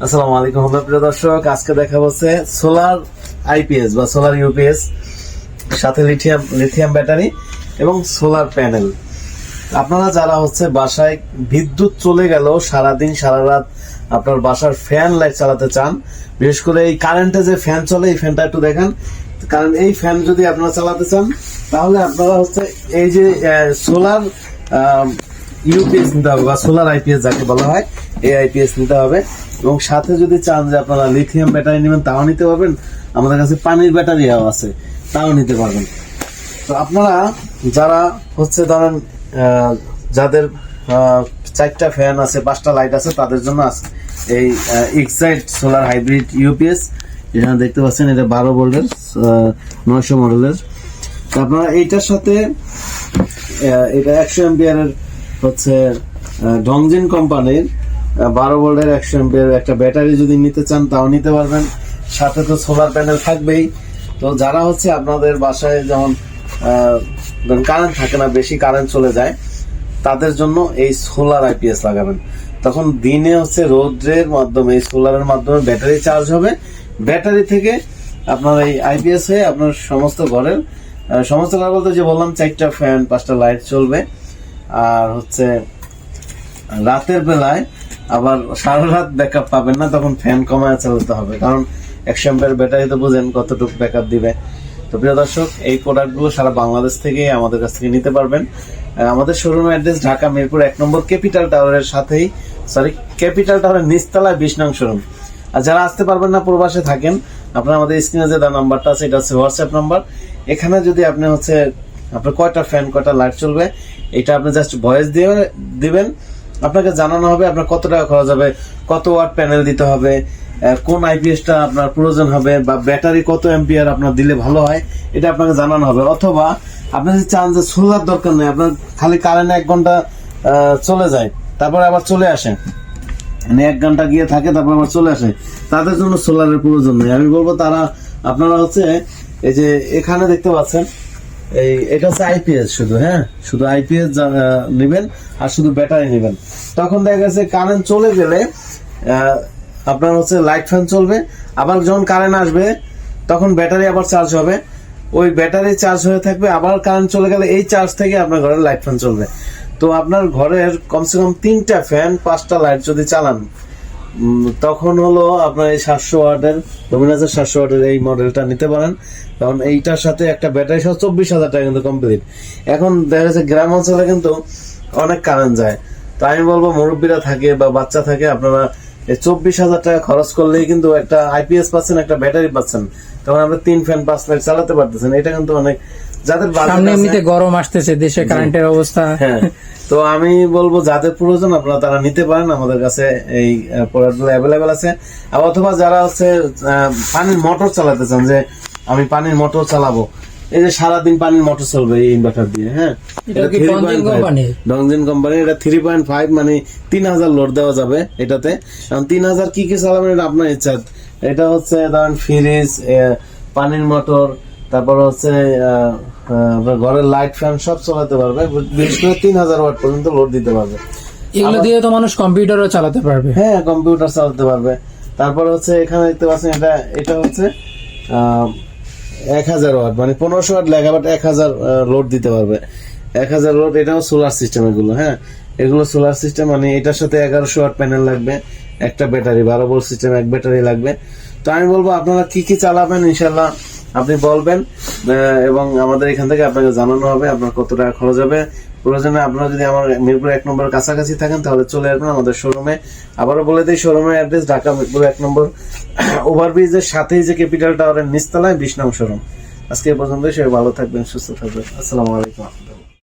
আসসালামু আলাইকুম প্রিয় দর্শক, আজকে দেখা হচ্ছে সোলার আইপিএস বা সোলার ইউপিএস সাথে লিথিয়াম ব্যাটারি এবং সোলার প্যানেল। আপনারা যারা হচ্ছে বাসায় বিদ্যুৎ চলে গেল সারাদিন সারা রাত আপনার বাসার ফ্যান লাইট চালাতে চান, বিশেষ করে এই কারেন্টে যে ফ্যান চলে এই ফ্যানটা একটু দেখেন, কারণ এই ফ্যান যদি আপনারা চালাতে চান তাহলে আপনারা হচ্ছে এই যে সোলার ইউপিএস নিতে হবে বা সোলার আইপিএস যাকে বলা হয়, এই আইপিএস নিতে হবে। এবং সাথে যদি চান যে আপনারা লিথিয়াম ব্যাটারি নেবেন তাও নিতে পারবেন, আমাদের কাছে পানির ব্যাটারিও আছে তাও নিতে পারবেন। তো আপনারা যারা হচ্ছে ধরেন যাদের 4টা ফ্যান আছে 5টা লাইট আছে তাদের জন্য আছে এই এক্সাইট সোলার হাইব্রিড ইউপিএস। এখানে দেখতে পাচ্ছেন এটা 12 ভোল্টের 900 মডেলের। তো আপনারা এইটার সাথে এটা 100 অ্যাম্পিয়ারের হচ্ছে ডংজিন কোম্পানির 12 ভোল্টের 100 অ্যাম্পিয়ার একটা ব্যাটারি যদি নিতে চান তাও নিতে পারবেন। সাথে তো সোলার প্যানেল থাকবেই। তো যারা হচ্ছে আপনাদের বাসায় যেমন কারেন্ট থাকে না, বেশি কারেন্ট চলে যায়, তাদের জন্য এই সোলার আইপিএস লাগাবেন। তখন দিনে হচ্ছে রোদের মাধ্যমে এই সোলারের মাধ্যমে ব্যাটারি চার্জ হবে, ব্যাটারি থেকে আপনার এই আইপিএস হয়ে আপনার সমস্ত ঘরের সমস্ত ঘর বলতে যে বললাম 4টা ফ্যান 5টা লাইট চলবে। আর হচ্ছে রাতের বেলায় আবার সারা রাত ব্যাকআপ পাবেন না, তখন ফ্যান কমায় চালাতে হবে, কারণ 100 অ্যাম্পিয়ার ব্যাটারি তো বুঝেন কতটুকু ব্যাকআপ দিবে। তো প্রিয় দর্শক, এই প্রোডাক্টগুলো সারা বাংলাদেশ থেকে আমাদের কাছ থেকে নিতে পারবেন। আমাদের শোরুমের অ্যাড্রেস ঢাকা মিরপুর 1 নম্বর ক্যাপিটাল টাওয়ারের সাথেই, ক্যাপিটাল টাওয়ারের নিচতলায় 20 নং শোরুম। আর যারা আসতে পারবেন না, প্রবাসে থাকেন, আপনারা আমাদের স্ক্রিনে যে নাম্বারটা আছে এটা হচ্ছে হোয়াটসঅ্যাপ নাম্বার। এখানে যদি আপনি হচ্ছে আপনার কয়টা ফ্যান কয়টা লাইট চলবে এটা আপনি জাস্ট ভয়েস দিয়ে দিবেন, আপনাকে জানানো হবে আপনার কত টাকা খরচ হবে, কত ওয়াট প্যানেল দিতে হবে, কোন আইপিএসটা আপনার প্রয়োজন হবে, বা ব্যাটারি কত অ্যাম্পিয়ার আপনার দিলে ভালো হয় এটা আপনাকে জানানো হবে। অথবা আপনি যদি চান যে সোলার দরকার নেই, আপনার খালি কারেন্ট 1 ঘন্টা চলে যায় তারপর আবার চলে আসে, মানে 1 ঘন্টা গিয়ে থাকে তারপর আবার চলে আসে, তাদের জন্য সোলারের প্রয়োজন নেই। আমি বলবো তারা আপনারা হচ্ছে এই যে এখানে দেখতে পাচ্ছেন এটা হচ্ছে আইপিএস, শুধু আইপিএস নেবেন আর শুধু ব্যাটারি নেবেন। তখন দেখা গেছে কারেন্ট চলে গেলে আপনার হচ্ছে লাইট ফ্যান চলবে, আবার যখন কারেন্ট আসবে তখন ব্যাটারি আবার চার্জ হবে, ওই ব্যাটারি চার্জ হয়ে থাকবে, আবার কারেন্ট চলে গেলে এই চার্জ থেকে আপনার ঘরের লাইট ফ্যান চলবে। তো আপনার ঘরের কমসে কম 3টা ফ্যান 5টা লাইট যদি চালান, তখন হলো আপনার এই 700 ওয়াটের ডোমিনাসের 700 ওয়াটের এই মডেলটা নিতে পারেন, কারণ এইটার সাথে একটা ব্যাটারি সহ 24,000 টাকা কিন্তু কমপ্লিট। এখন দেখা যাচ্ছে গ্রাম অঞ্চলে কিন্তু অনেক কারেন্ট যায়, তো আমি বলবো মুরব্বীরা থাকে বা বাচ্চা থাকে, আপনারা 24,000 টাকা খরচ করলেই কিন্তু একটা আইপিএস পাচ্ছেন, একটা ব্যাটারি পাচ্ছেন, তখন আমরা 3 ফ্যান 5 লাইট চালাতে পারতেছেন। এটা কিন্তু অনেক যাদের সামনে এমনিতে গরম আসতেছে, দেশে কারেন্টের অবস্থা। হ্যাঁ, তো আমি বলবো যাদের প্রয়োজন আপনারা তারা নিতে পারেন, আমাদের কাছে এই প্রোডাক্টগুলো অ্যাভেলেবেল আছে। অথবা যারা হচ্ছে পানির মোটর চালাতে চান, যে আমি পানির মোটর চালাবো, এই যে সারাদিন পানির মোটর চলবে এই ইনভার্টার দিয়ে, হ্যাঁ, ডংজিন কোম্পানি, এটা 3.5 মানে 3000 লোড দেওয়া যাবে এটাতে। 3000 কি চালাবেন এটা আপনার ইচ্ছা। এটা হচ্ছে ধরেন ফ্রিজ, পানির মোটর, তারপর হচ্ছে ঘরের লাইট ফ্যান সব চালাতে পারবে, বিশেষ করে 3000 ওয়াট পর্যন্ত লোড দিতে পারবে। এগুলো দিয়ে তো মানুষ কম্পিউটারও চালাতে পারবে। হ্যাঁ, কম্পিউটার চালাতে পারবে। তারপর হচ্ছে এখানে দেখতে পাচ্ছেন এটা হচ্ছে 1000 ওয়াট মানে 1500 ওয়াট লেখা, বাট 1000 লোড দিতে পারবে। 1000 লোড, এটাও সোলার সিস্টেম এগুলো। হ্যাঁ, এগুলো সোলার সিস্টেম, মানে এটার সাথে 1100 ওয়াট প্যানেল লাগবে, একটা ব্যাটারি 12 ভোল্ট সিস্টেম, এক ব্যাটারি লাগবে। তো আমি বলবো আপনারা কি কি চালাবেন ইনশাল্লাহ আপনি বলবেন, এবং আমাদের এখান থেকে আপনাকে জানানো হবে আপনার কত টাকা খরচ হবে। প্রয়োজনে আপনারা যদি আমার মিরপুর 1 নম্বর কাছাকাছি থাকেন তাহলে চলে আসবেন আমাদের শোরুমে। আবারও বলে দিই, শোরুমের অ্যাড্রেস ঢাকা মিরপুর 1 নম্বর ওভারব্রিজের সাথেই যে ক্যাপিটাল টাওয়ারের নিচতলায় 20 নং শোরুম। আজকে এই পর্যন্ত, সবাই ভালো থাকবেন, সুস্থ থাকবেন। আসসালামু আলাইকুম।